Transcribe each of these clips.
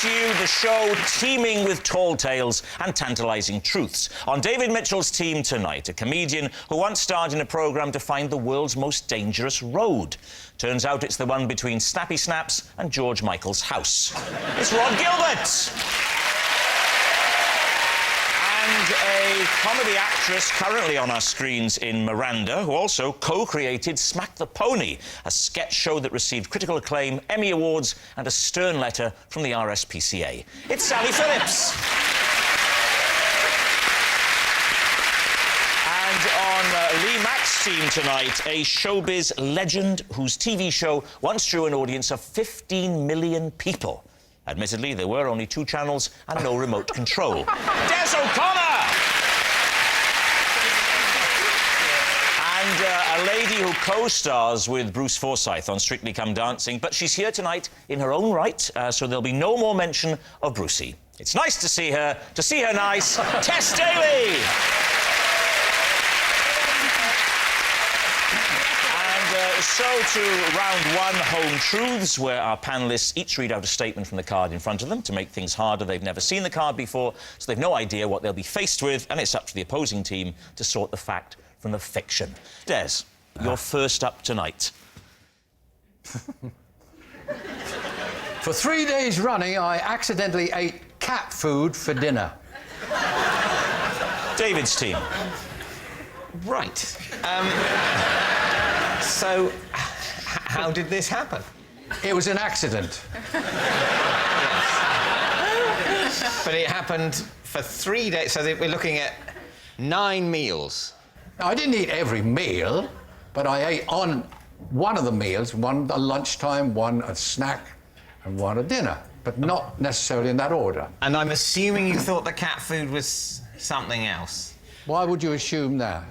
to you the show teeming with tall tales and tantalising truths. On David Mitchell's team tonight, a comedian who once starred in a programme to find the world's most dangerous road. Turns out it's the one between Snappy Snaps and George Michael's house. It's Rod Gilbert! And a comedy actress currently on our screens in Miranda, who also co-created Smack the Pony, a sketch show that received critical acclaim, Emmy Awards and a stern letter from the RSPCA. It's Sally Phillips. And on Lee Mack's team tonight, a showbiz legend whose TV show once drew an audience of 15 million people. Admittedly, there were only 2 channels and no remote control. Des O'Connor! And a lady who co-stars with Bruce Forsyth on Strictly Come Dancing, but she's here tonight in her own right, so there'll be no more mention of Brucey. It's nice to see her nice, Tess Daly! So to round 1, Home Truths, where our panellists each read out a statement from the card in front of them. To make things harder, they've never seen the card before, so they've no idea what they'll be faced with, and it's up to the opposing team to sort the fact from the fiction. Des, you're first up tonight. For 3 days running, I accidentally ate cat food for dinner. David's team. Right. So, how did this happen? It was an accident. Yes. But it happened for 3 days, so we're looking at 9 meals. Now, I didn't eat every meal, but I ate on one of the meals, one at lunchtime, one at snack, and one at dinner, but not necessarily in that order. And I'm assuming you thought the cat food was something else. Why would you assume that?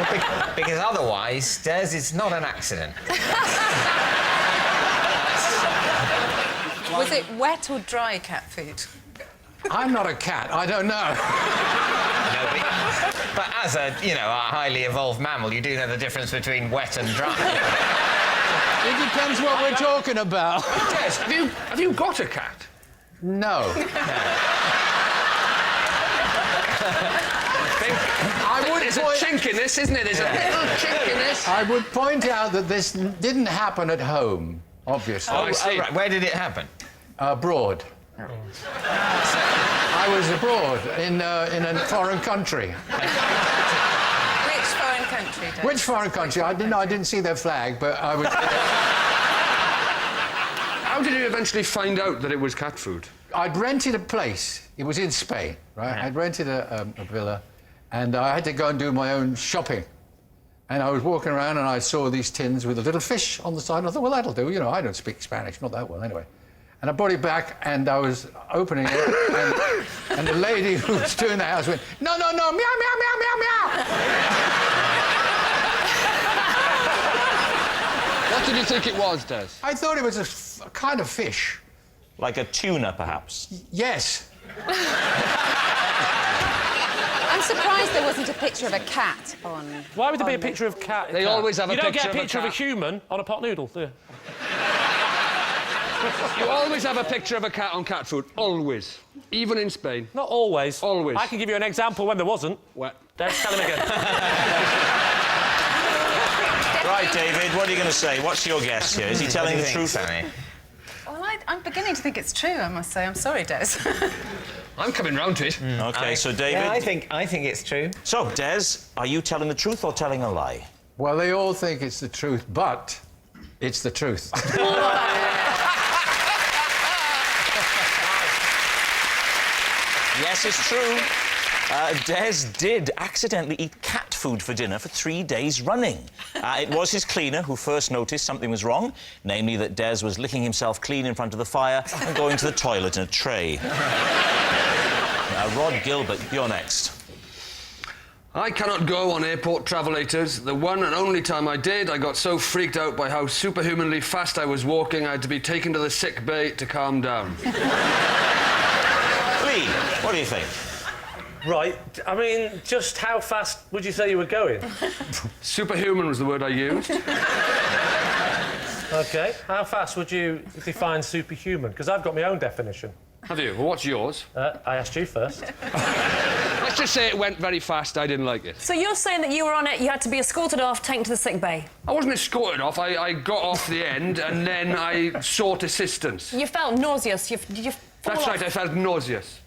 Well, because otherwise, Des, it's not an accident. Was it wet or dry cat food? I'm not a cat, I don't know. No, but as a highly evolved mammal, you do know the difference between wet and dry. It depends what we're talking about. Des, have you got a cat? No. There's a chink in this, isn't it? There's a little chink in this. I would point out that this didn't happen at home, obviously. Oh, I see. Right. Where did it happen? Abroad. Oh. I was abroad in a foreign country. Which foreign country, Dave? Which foreign country? I didn't see their flag, but I was... How did you eventually find out that it was cat food? I'd rented a place. It was in Spain, right? Yeah. I'd rented a villa, and I had to go and do my own shopping. And I was walking around, and I saw these tins with a little fish on the side, and I thought, well, that'll do. I don't speak Spanish, not that well, anyway. And I brought it back, and I was opening it, and the lady who was doing the house went, no, meow, meow, meow, meow, meow. What did you think it was, Des? I thought it was a kind of fish. Like a tuna, perhaps? Yes. I'm surprised there wasn't a picture of a cat on... Why would there be a picture of cat? They always have a picture of a cat. You don't get a picture of a human on a pot noodle, do you? You always have a picture of a cat on cat food. Always. Even in Spain. Not always. Always. I can give you an example when there wasn't. What? Des, tell him again. Right, David, what are you going to say? What's your guess here? Is he telling the truth? Sammy? Well, I'm beginning to think it's true, I must say. I'm sorry, Des. I'm coming round to it. OK, so David... Yeah, I think it's true. So, Des, are you telling the truth or telling a lie? Well, they all think it's the truth, but it's the truth. Yes, it's true. Des did accidentally eat cat food for dinner for 3 days running. It was his cleaner who first noticed something was wrong, namely that Des was licking himself clean in front of the fire and going to the toilet in a tray. Rod Gilbert, you're next. I cannot go on airport travelators. The one and only time I did, I got so freaked out by how superhumanly fast I was walking, I had to be taken to the sick bay to calm down. Lee, what do you think? Right, I mean, just how fast would you say you were going? Superhuman was the word I used. OK. How fast would you define superhuman? Because I've got my own definition. Have you? Well, what's yours? I asked you first. Let's just say it went very fast. I didn't like it. So you're saying that you were on it, you had to be escorted off, taken to the sick bay? I wasn't escorted off. I got off the end and then I sought assistance. You felt nauseous. Did you fall That's off? right, I felt nauseous.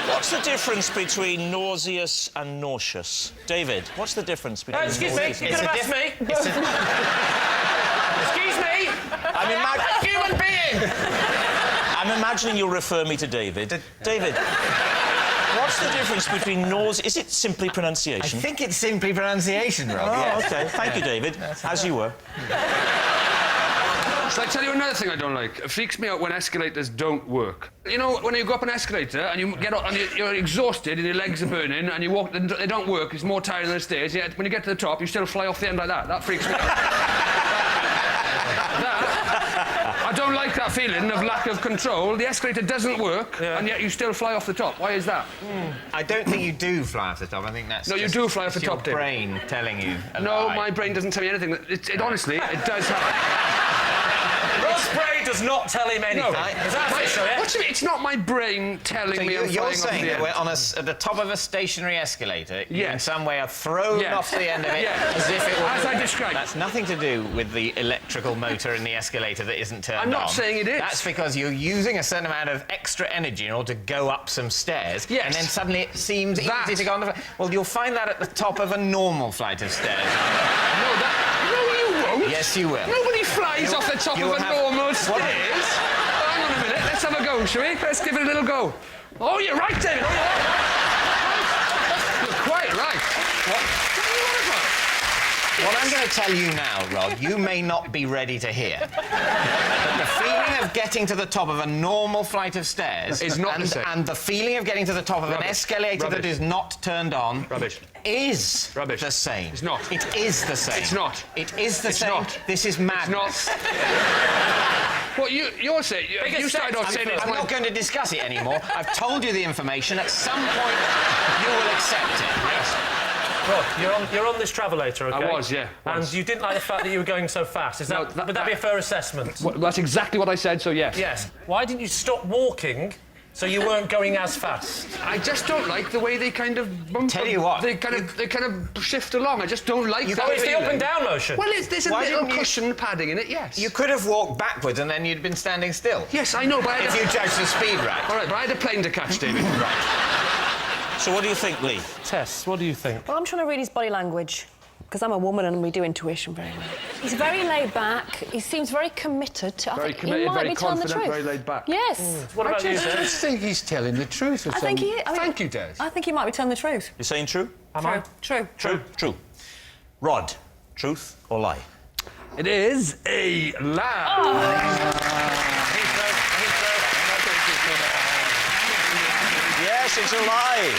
What's the difference between nauseous and nauseous? David, what's the difference between Excuse me, nauseous you and could have asked me. Excuse me. I'm a human being. I'm imagining you'll refer me to David. David, what's the difference between nausea... Is it simply I pronunciation? think it's simply pronunciation, Rob. Oh, yes. OK. Thank you, David. As you were. Shall I tell you another thing I don't like? It freaks me out when escalators don't work. You know, when you go up an escalator and you get up and you're exhausted and your legs are burning and you walk, they don't work, it's more tiring than the stairs, yet when you get to the top, you still fly off the end like that. That freaks me out. I don't like that feeling of lack of control. The escalator doesn't work, and yet you still fly off the top. Why is that? I don't think you do fly off the top. I think that's No, you just- do fly off the it's top, your Dave. brain telling you a No, lie. my brain doesn't tell me anything. Honestly, it does happen. Rob's brain does not tell him anything. No. Is that official, yeah? What do you mean? It's not my brain telling So me I'm you're flying off saying the that end. we're on at the top of a stationary escalator, you in Yes. some way are thrown Yes. off the end of it Yes. as if it were... As I described. That's nothing to do with the electrical motor in the escalator that isn't turned on. I'm not saying it is. That's because you're using a certain amount of extra energy in order to go up some stairs, Yes. and then suddenly it seems That- easy to go on the... Well, you'll find that at the top of a normal flight of stairs. No, you won't. Yes, you will. Nobody flies off the top you'll of a have- normal stairs. Hang on a minute. Let's have a go, shall we? Let's give it a little go. Oh, you're right, David. Oh, you're quite right. What? What are you on about? What I'm going to tell you now, Rod, you may not be ready to hear. But the feeling of getting to the top of a normal flight of stairs Is not the same. and the feeling of getting to the top of an Rubbish. escalator that Rubbish. is not turned on Rubbish. is Rubbish. the same. It's not. It is the same. It's not. It is the It's same. not. This is It's madness. not. What you're saying? You started off saying it's I'm not going to discuss it anymore. I've told you the information. At some point, you will accept it. Yes. Rob, you're on this travelator, OK? I was, yeah. And Was. you didn't like the fact that you were going so fast. Is No, that, would that be a fair assessment? Well, that's exactly what I said, so yes. Yes. Why didn't you stop walking so you weren't going as fast? I just don't like the way they kind of bump. Tell you what, They kind of shift along. I just don't like that. Oh, it's the feeling. up and down motion. Well, there's a Why little didn't you- cushion padding in it, yes. You could have walked backwards and then you'd been standing still. Yes, I know, but I If you judge the speed right. All right, but I had a plane to catch, David. So what do you think, Lee? Tess, what do you think? Well, I'm trying to read his body language, because I'm a woman and we do intuition very well. He's very laid back. He seems very committed. I Very think committed, he might very be telling the confident, truth. very laid back. Yes. What about you, I Des? just think he's telling the truth. I think he is. I mean, Thank you, Des. I think he might be telling the truth. You're saying true? True. True. Rod, truth or lie? It is a lie. Yes, it's a lie.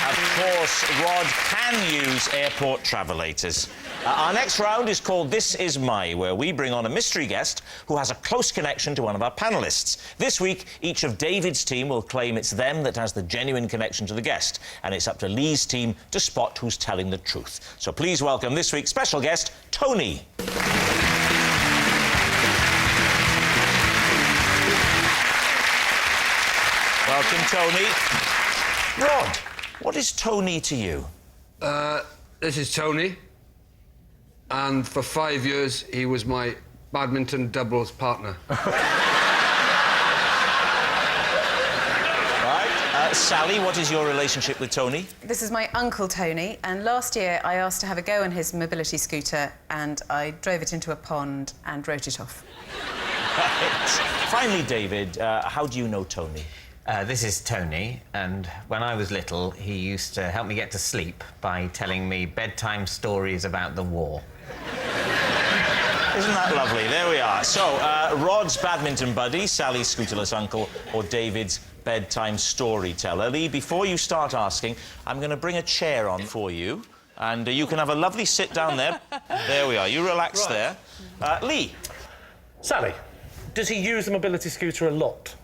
Of course, Rod can use airport travelators. Our next round is called This Is My, where we bring on a mystery guest who has a close connection to one of our panellists. This week, each of David's team will claim it's them that has the genuine connection to the guest, and it's up to Lee's team to spot who's telling the truth. So please welcome this week's special guest, Tony. Welcome, Tony. Rod, what is Tony to you? This is Tony, and for 5 years he was my badminton doubles partner. Right. Sally, what is your relationship with Tony? This is my uncle Tony, and last year I asked to have a go on his mobility scooter, and I drove it into a pond and wrote it off. Right. Finally, David, how do you know Tony? This is Tony, and when I was little, he used to help me get to sleep by telling me bedtime stories about the war. Isn't that lovely? There we are. So, Rod's badminton buddy, Sally's scooterless uncle, or David's bedtime storyteller. Lee, before you start asking, I'm going to bring a chair on for you, and you can have a lovely sit down there. There we are. You relax there. Lee. Sally, does he use the mobility scooter a lot?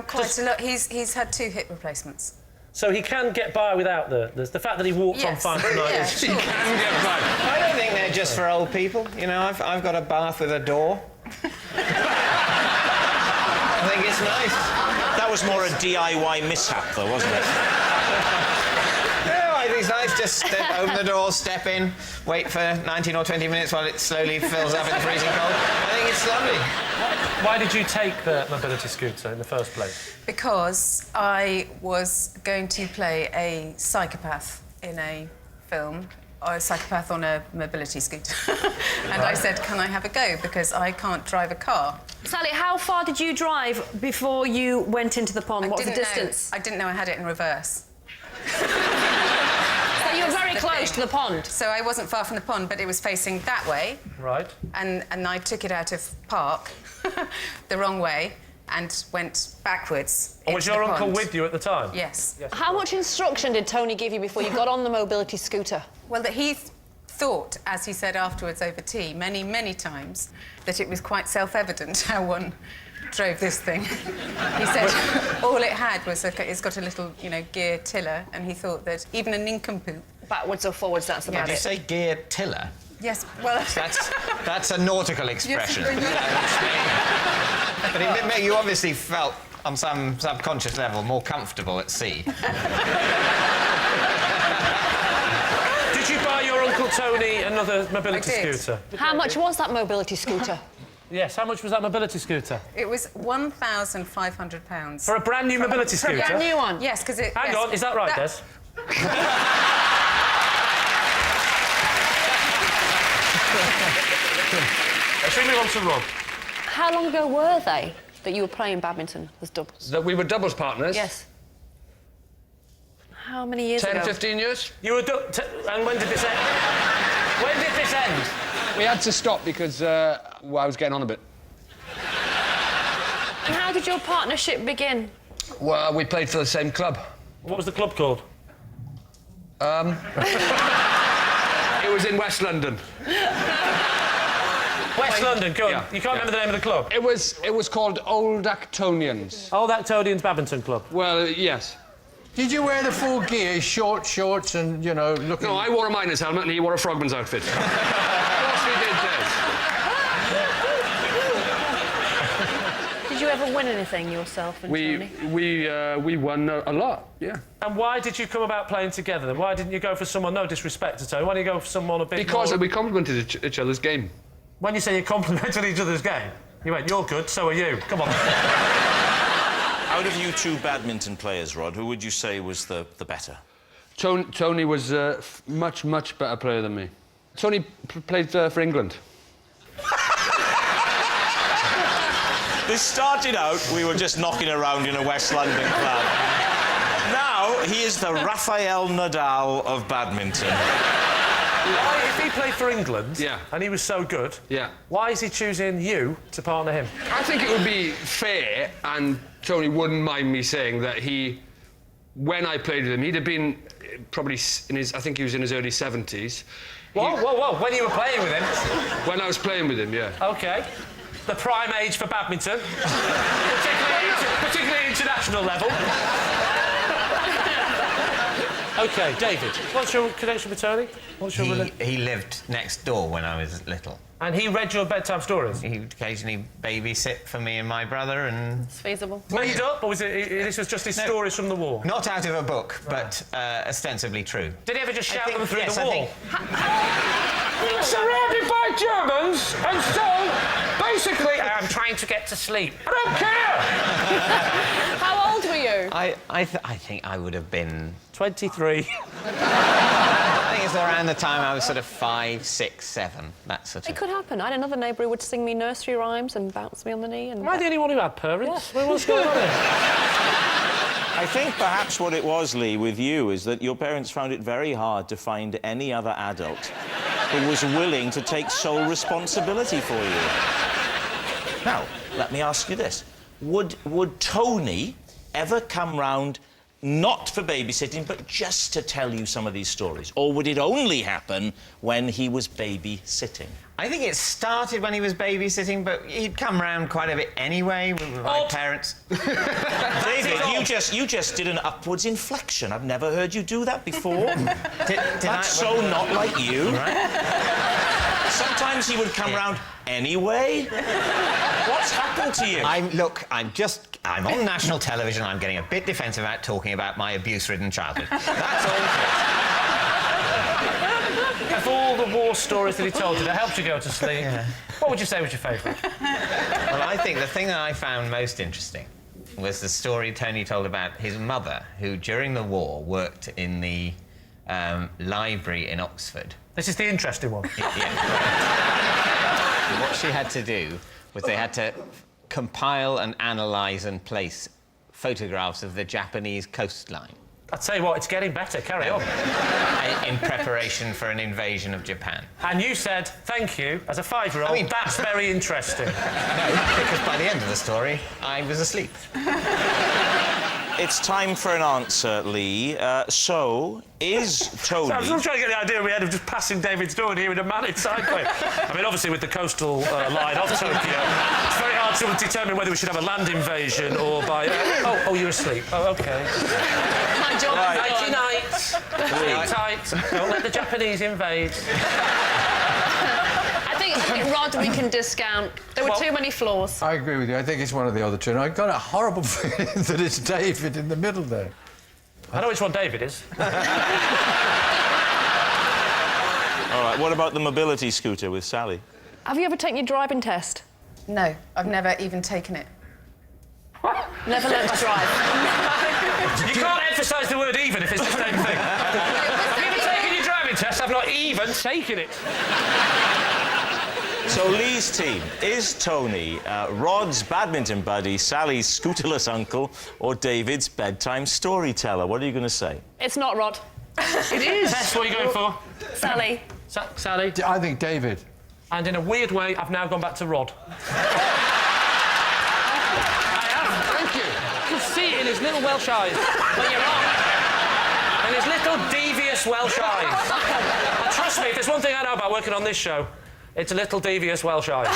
Quite a lot. He's had 2 hip replacements. So he can get by without the fact that he walked on Yes. fine tonight. Yeah, is- sure. I don't think they're just for old people. You know, I've got a bath with a door. I think it's nice. That was more a DIY mishap, though, wasn't it? No, I think it's nice. Just open the door, step in, wait for 19 or 20 minutes while it slowly fills up in the freezing cold. I think it's lovely. Why did you take the mobility scooter in the first place? Because I was going to play a psychopath in a film, or a psychopath on a mobility scooter. And I said, can I have a go? Because I can't drive a car. Sally, how far did you drive before you went into the pond? What was the distance? I didn't know I had it in reverse. So you were very the close thing. to the pond. So I wasn't far from the pond, but it was facing that way. Right. And I took it out of park the wrong way and went backwards. And was into your the uncle pond. with you at the time? Yes. How much instruction did Tony give you before you got on the mobility scooter? Well, that he thought, as he said afterwards over tea, many, many times, that it was quite self-evident how one drove this thing. He said all it had was it's got a little, you know, gear tiller, and he thought that even a nincompoop. Backwards or forwards, that's about Did you it. say gear tiller? Yes, well. That's a nautical expression. But it did make you obviously felt, on some subconscious level, more comfortable at sea. Did you buy your Uncle Tony another mobility I did. scooter? How much was that mobility scooter? Yes, how much was that mobility scooter? It was £1,500. For a brand new mobility scooter? Brand new one? Yes, because it... Hang yes, on, is that right, Des? Should we move on to Rob? How long ago were they that you were playing badminton as doubles? That we were doubles partners. Yes. How many years 10, ago? 15 years. You were... and when did this end? When did this end? We had to stop because I was getting on a bit. And how did your partnership begin? Well, we played for the same club. What was the club called? It was in West London. West London, go on. Yeah, You can't remember the name of the club? It was called Old Actonians. Old Actonians Badminton Club. Well, yes. Did you wear the full gear, short shorts and, you know, looking... No, I wore a miner's helmet and he wore a frogman's outfit. Of course we did, Des. Did you ever win anything yourself and Tony? We won a lot, yeah. And why did you come about playing together then? Why didn't you go for someone, no disrespect to Tony, why didn't you go for someone a bit Because more... we complimented each other's game. When you say you complimented each other's game, you went, you're good, so are you. Come on. Out of you two badminton players, Rod, who would you say was the better? Tony was a much, much better player than me. Tony played for England. This started out, we were just knocking around in a West London club. Now, he is the Rafael Nadal of badminton. Why, if he played for England, Yeah. and he was so good, Yeah. why is he choosing you to partner him? I think it would be fair, and Tony wouldn't mind me saying that when I played with him, he'd have been probably in his, I think he was in his early 70s. Whoa, when you were playing with him? When I was playing with him, yeah. OK. The prime age for badminton. particularly international level. OK, David, what's your connection with Tony? What's your He lived next door when I was little. And he read your bedtime stories? He would occasionally babysit for me and my brother, and It's feasible. Made up, or was it... This was just his stories from the war? not out of a book, but ostensibly true. Did he ever just shout think- them through yes, the I wall? think- Surrounded by Germans, and so, basically... I'm trying to get to sleep. I don't care! How old were you? I think I would have been... 23. I think it's around the time I was sort of 5, 6, 7, that sort It of... could happen. I had another neighbour who would sing me nursery rhymes and bounce me on the knee. And Am I the only one who had parents? What's going on here? I think perhaps what it was, Lee, with you, is that your parents found it very hard to find any other adult who was willing to take sole responsibility for you. Now, let me ask you this. Would Tony ever come round not for babysitting, but just to tell you some of these stories? Or would it only happen when he was babysitting? I think it started when he was babysitting, but he'd come round quite a bit anyway with my parents. David, you just did an upwards inflection. I've never heard you do that before. That's so not like you. Right? Sometimes he would come round anyway. What's happened to you? I'm on national television. I'm getting a bit defensive about talking about my abuse-ridden childhood. That's all it is. Of all the war stories that he told you that helped you go to sleep, what would you say was your favourite? Well, I think the thing that I found most interesting was the story Tony told about his mother, who during the war worked in the library in Oxford. This is the interesting one. What she had to do was they had to compile and analyse and place photographs of the Japanese coastline. I'd say what, it's getting better, carry on. In preparation for an invasion of Japan. And you said, thank you, as a 5-year-old, that's very interesting. No, because by the end of the story, I was asleep. It's time for an answer, Lee. So, is Tony... I'm still trying to get the idea in my head of just passing David's door and hearing a man inside going. I mean, obviously, with the coastal line of Tokyo, it's very hard to determine whether we should have a land invasion or by... oh, you're asleep. Oh, OK. My job Nighty night. Sleep tight. Don't let the Japanese invade. I think Rod we can discount. There were too many flaws. I agree with you. I think it's one of the other two. And I got a horrible feeling that it's David in the middle there. I know which one David is. All right, what about the mobility scooter with Sally? Have you ever taken your driving test? No, I've never even taken it. Never learned to drive. You can't emphasise the word even if it's the same thing. Have you ever taken your driving test? I've not even taken it. So Lee's team, is Tony Rod's badminton buddy, Sally's scooterless uncle, or David's bedtime storyteller? What are you going to say? It's not Rod. It is. Tess, what are you going for? Sally. Sally. I think David. And in a weird way, I've now gone back to Rod. Thank you. You can see it in his little Welsh eyes. But you're wrong. In his little devious Welsh eyes. And trust me, if there's one thing I know about working on this show, it's a little devious Welsh eyes.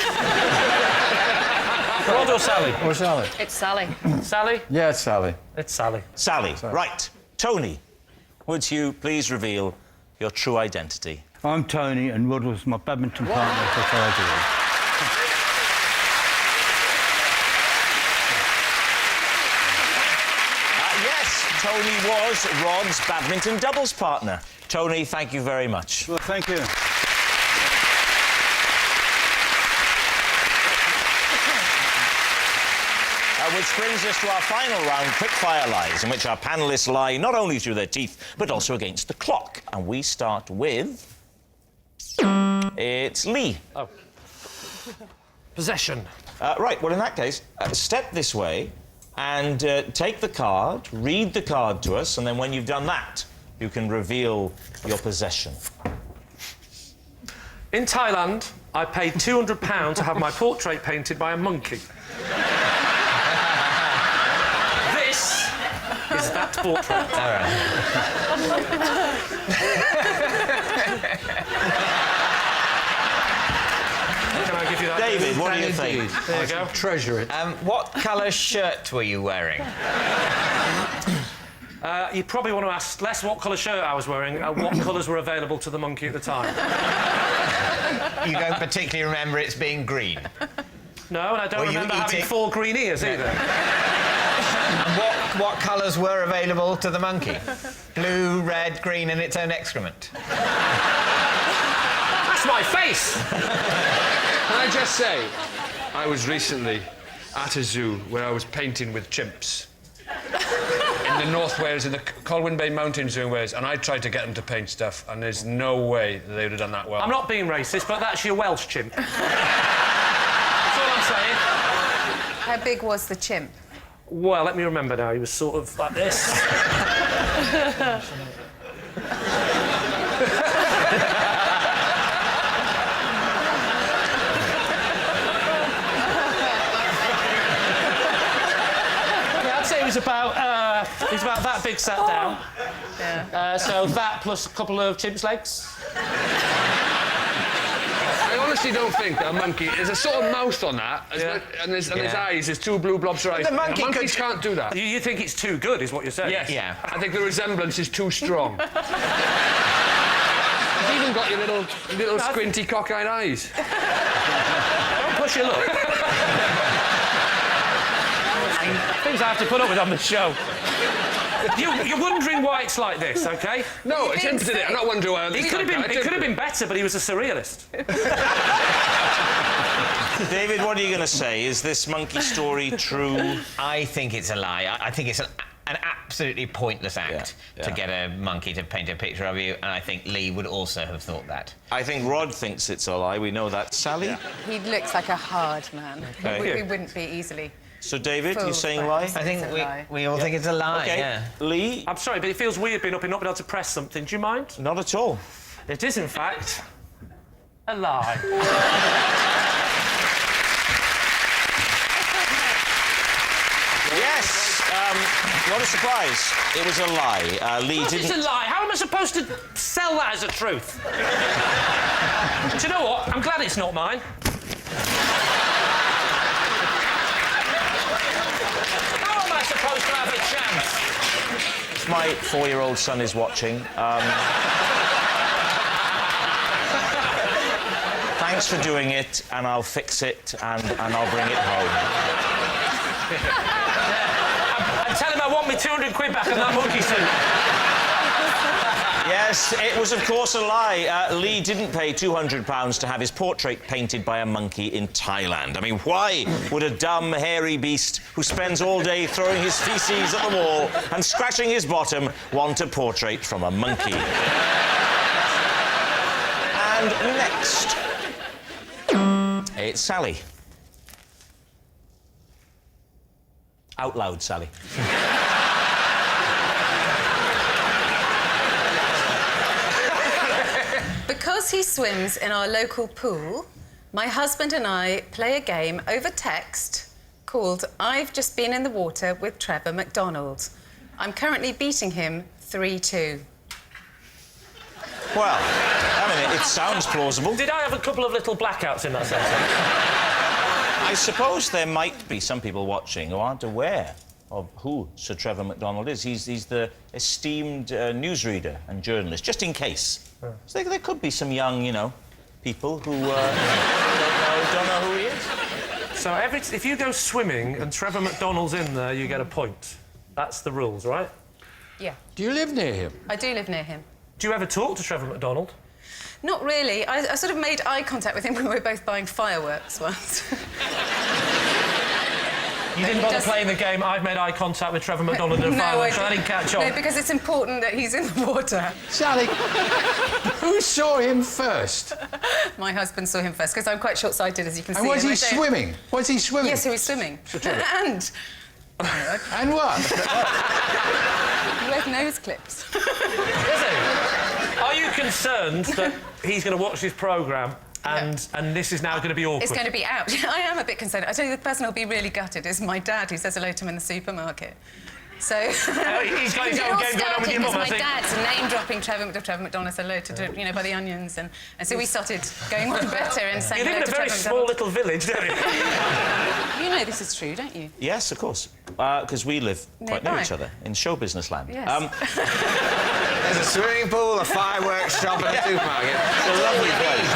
Rod or Sally? Or Sally? It's Sally. Sally? Yeah, it's Sally. It's Sally. Sally, right. Tony, would you please reveal your true identity? I'm Tony, and Rod was my badminton partner for 5 years. Yes, Tony was Rod's badminton doubles partner. Tony, thank you very much. Well, thank you. Which brings us to our final round, Quickfire Lies, in which our panellists lie not only through their teeth, but also against the clock. And we start with... It's Lee. Oh. Possession. Right, well, in that case, step this way and take the card, read the card to us, and then when you've done that, you can reveal your possession. In Thailand, I paid £200 to have my portrait painted by a monkey. This is that portrait. All right. Can I give you that? David, what do you think? There you go. Treasure it. What colour shirt were you wearing? You probably want to ask less what colour shirt I was wearing, what colours were available to the monkey at the time. You don't particularly remember it being green. No, and I don't Were you remember having eating- 4 green ears either. And what colours were available to the monkey? Blue, red, green, and its own excrement. That's my face! Can I just say, I was recently at a zoo where I was painting with chimps. In the North Wales, in the Colwyn Bay Mountain Zoo in Wales, and I tried to get them to paint stuff, and there's no way that they would have done that well. I'm not being racist, but that's your Welsh chimp. That's all I'm saying. How big was the chimp? Well, let me remember now. He was sort of like this. he was about that big sat down. Yeah. So that plus a couple of chimp's legs. I honestly don't think that a monkey... There's a sort of mouth on that, and his eyes, there's two blue blobs of eyes. Monkeys can't do that. You think it's too good, is what you're saying? Yes. Yeah. I think the resemblance is too strong. You've even got your little squinty cockeyed eyes. Don't push your luck. Things I have to put up with on the show. You're wondering why it's like this, OK? No, it's him today. I'm not wondering why... It could have been better, but he was a surrealist. David, what are you going to say? Is this monkey story true? I think it's a lie. I think it's an absolutely pointless act to get a monkey to paint a picture of you, and I think Lee would also have thought that. I think Rod thinks it's a lie. We know that. Sally? Yeah. He looks like a hard man. Okay. We wouldn't be easily... So, David, you're Fooled saying by lie? it. I think we all think it's a lie, OK. yeah. Lee? I'm sorry, but it feels weird being up and not being able to press something. Do you mind? Not at all. It is, in fact, a lie. Yes! What a surprise. It was a lie. Lee What didn't... is a lie? How am I supposed to sell that as a truth? Do you know what? I'm glad it's not mine. How am I supposed to have a chance? My 4-year-old son is watching. Thanks for doing it, and I'll fix it, and I'll bring it home. And tell him I want me 200 quid back on that monkey suit. Yes, it was, of course, a lie. Lee didn't pay £200 to have his portrait painted by a monkey in Thailand. I mean, why would a dumb, hairy beast who spends all day throwing his feces at the wall and scratching his bottom want a portrait from a monkey? And next, it's Sally. Out loud, Sally. Because he swims in our local pool, my husband and I play a game over text called I've Just Been in the Water with Trevor McDonald. I'm currently beating him 3-2. Well, I mean, it sounds plausible. Did I have a couple of little blackouts in that sentence? I suppose there might be some people watching who aren't aware of who Sir Trevor McDonald is. He's the esteemed newsreader and journalist, just in case. So there could be some young, people who don't know who he is. So if you go swimming and Trevor McDonald's in there, you get a point. That's the rules, right? Yeah. Do you live near him? I do live near him. Do you ever talk to Trevor McDonald? Not really. I sort of made eye contact with him when we were both buying fireworks once. You didn't bother playing the game, I've made eye contact with Trevor McDonald in a fireworks, so I didn't catch on. No, because it's important that he's in the water. Sally, who saw him first? My husband saw him first, because I'm quite short-sighted, as you can see. And was he swimming? Was he swimming? Yes, he was swimming. And... And what? with nose clips. Is he? Are you concerned that he's going to watch this programme and this is now going to be awkward? It's going to be out. I am a bit concerned. I tell you, the person who'll be really gutted is my dad, who says hello to him in the supermarket. So... he's got his own game going on with your mum, I think. My dad's name-dropping Trevor McDonald, hello to, by the onions, and so we started going on better and saying You live in a very small little village, don't you? You know this is true, don't you? Yes, of course. Because we live quite near Nearby. each other in show business land. Yes. There's a swimming pool, a fireworks shop, and a supermarket. It's a lovely place.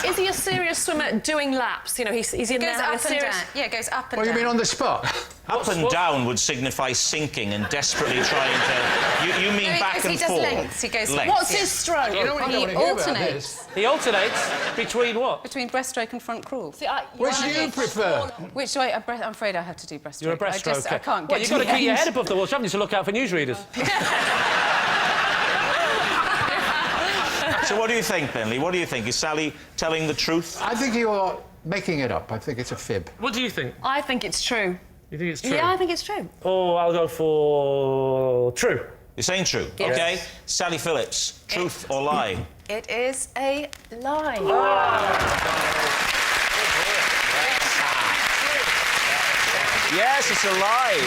Is he a serious swimmer doing laps? He's in there Goes having up a and serious... down. Yeah, it goes up and What do down. you mean on the spot? Up and down would signify sinking and desperately trying to... You mean No, back and he does forth? lengths. He goes Lengths. What's his stroke? You don't want to He hear about alternates. this. He alternates between what? Between breaststroke and front crawl. Which do you prefer? Which way? I'm afraid I have to do breaststroke. You're a breaststroker. I can't Well, get you've got to the keep your end. head above the water, haven't you, to look out for newsreaders? So what do you think, then, Lee? What do you think? Is Sally telling the truth? I think you're making it up. I think it's a fib. What do you think? I think it's true. You think it's true? Yeah, I think it's true. Oh, I'll go for true. You're saying true? Yes. OK. Sally Phillips, truth or lie? It is a lie. Yes, it's a lie.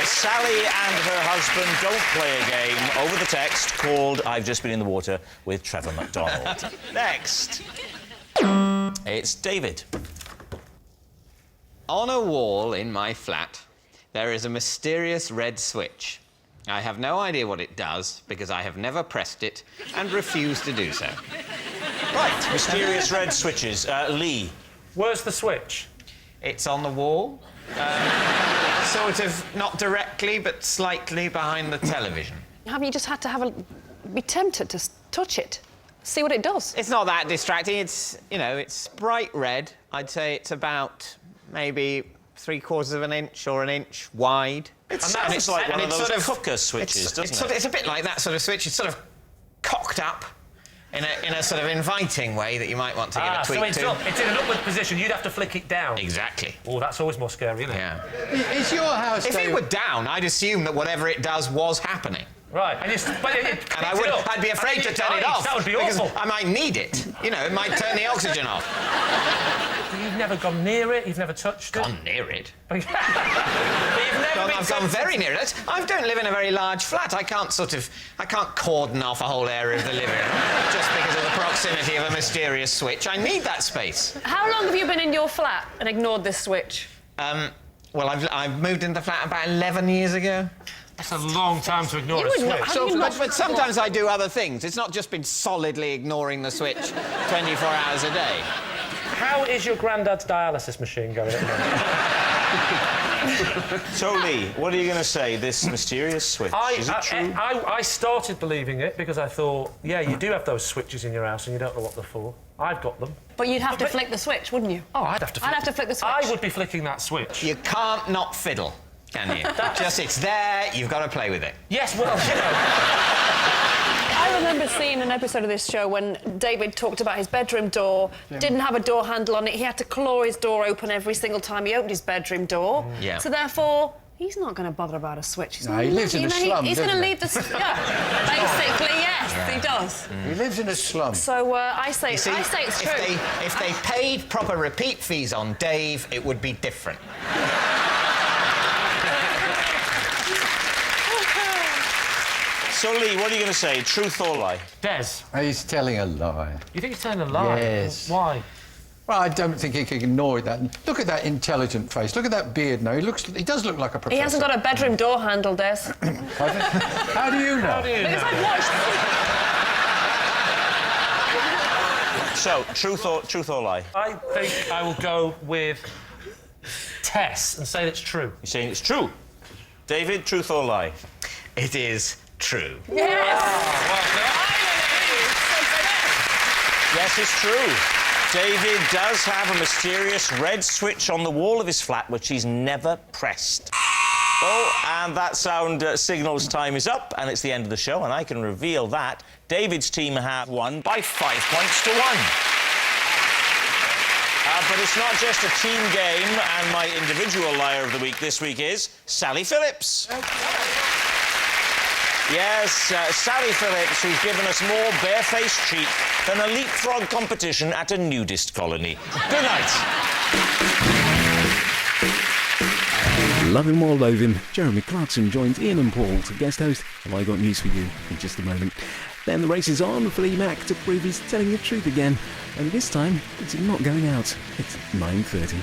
Sally and her husband don't play a game over the text called I've Just Been in the Water with Trevor McDonald. Next. It's David. On a wall in my flat, there is a mysterious red switch. I have no idea what it does because I have never pressed it and refuse to do so. Right, mysterious red switches. Lee. Where's the switch? It's on the wall. Sort of not directly, but slightly behind the television. Haven't you just had to be tempted to touch it? See what it does? It's not that distracting. It's, you know, it's bright red. I'd say it's about maybe 3/4 of an inch or an inch wide. It's like one of those cooker switches, doesn't it? It's a bit like that sort of switch. It's sort of cocked up in a sort of inviting way that you might want to give a tweak so it's in an upward position. You'd have to flick it down. Exactly. Oh, that's always more scary, isn't it? Yeah. Is your house... If it were down, I'd assume that whatever it does was happening. Right, and I'd be afraid to turn it off. That would be because awful. I might need it. You know, it might turn the oxygen off. You've never gone near it. You've never touched it. Gone near it. But you've never I've gone very near it. I don't live in a very large flat. I can't cordon off a whole area of the living room just because of the proximity of a mysterious switch. I need that space. How long have you been in your flat and ignored this switch? Well, I've moved into the flat about 11 years ago. That's a long time to ignore a switch. But sometimes I do other things. It's not just been solidly ignoring the switch 24 hours a day. How is your granddad's dialysis machine going at the moment? So, Lee, what are you going to say? This mysterious switch, is it true? I started believing it because I thought, yeah, you do have those switches in your house and you don't know what they're for. I've got them. But you'd have to flick the switch, wouldn't you? Oh, I'd have to flick the switch. I would be flicking that switch. You can't not fiddle, can you? It's there, you've got to play with it. Yes, well, you know... I remember seeing an episode of this show when David talked about his bedroom door, didn't have a door handle on it. He had to claw his door open every single time he opened his bedroom door. Yeah. So therefore, he's not going to bother about a switch. No, he lives in a slum, He's going to doesn't he? leave the... Yeah, basically, yes, he does. He lives in a slum. So I say it's true. If they paid proper repeat fees on Dave, it would be different. So, Lee, what are you going to say? Truth or lie? Des. He's telling a lie. You think he's telling a lie? Yes. Why? Well, I don't think he can ignore that. Look at that intelligent face. Look at that beard now. He does look like a professor. He hasn't got a bedroom door handle, Des. How do you know? How do you Because know? I've watched... So, truth or lie? I think I will go with Tess and say that's true. You're saying it's true. David, truth or lie? It is true. Yes! Yes, it's true. David does have a mysterious red switch on the wall of his flat which he's never pressed. Oh, and that sound signals time is up, and it's the end of the show, and I can reveal that David's team have won by 5 points to 1. But it's not just a team game, and my individual liar of the week this week is Sally Phillips. Yes, Sally Phillips, who's given us more barefaced cheek than a leapfrog competition at a nudist colony. Good night. Loving while loathing, Jeremy Clarkson joins Ian and Paul to guest host Have I Got News For You in just a moment. Then the race is on for Lee Mack to prove he's telling the truth again. And this time, it's not going out. It's 9:30.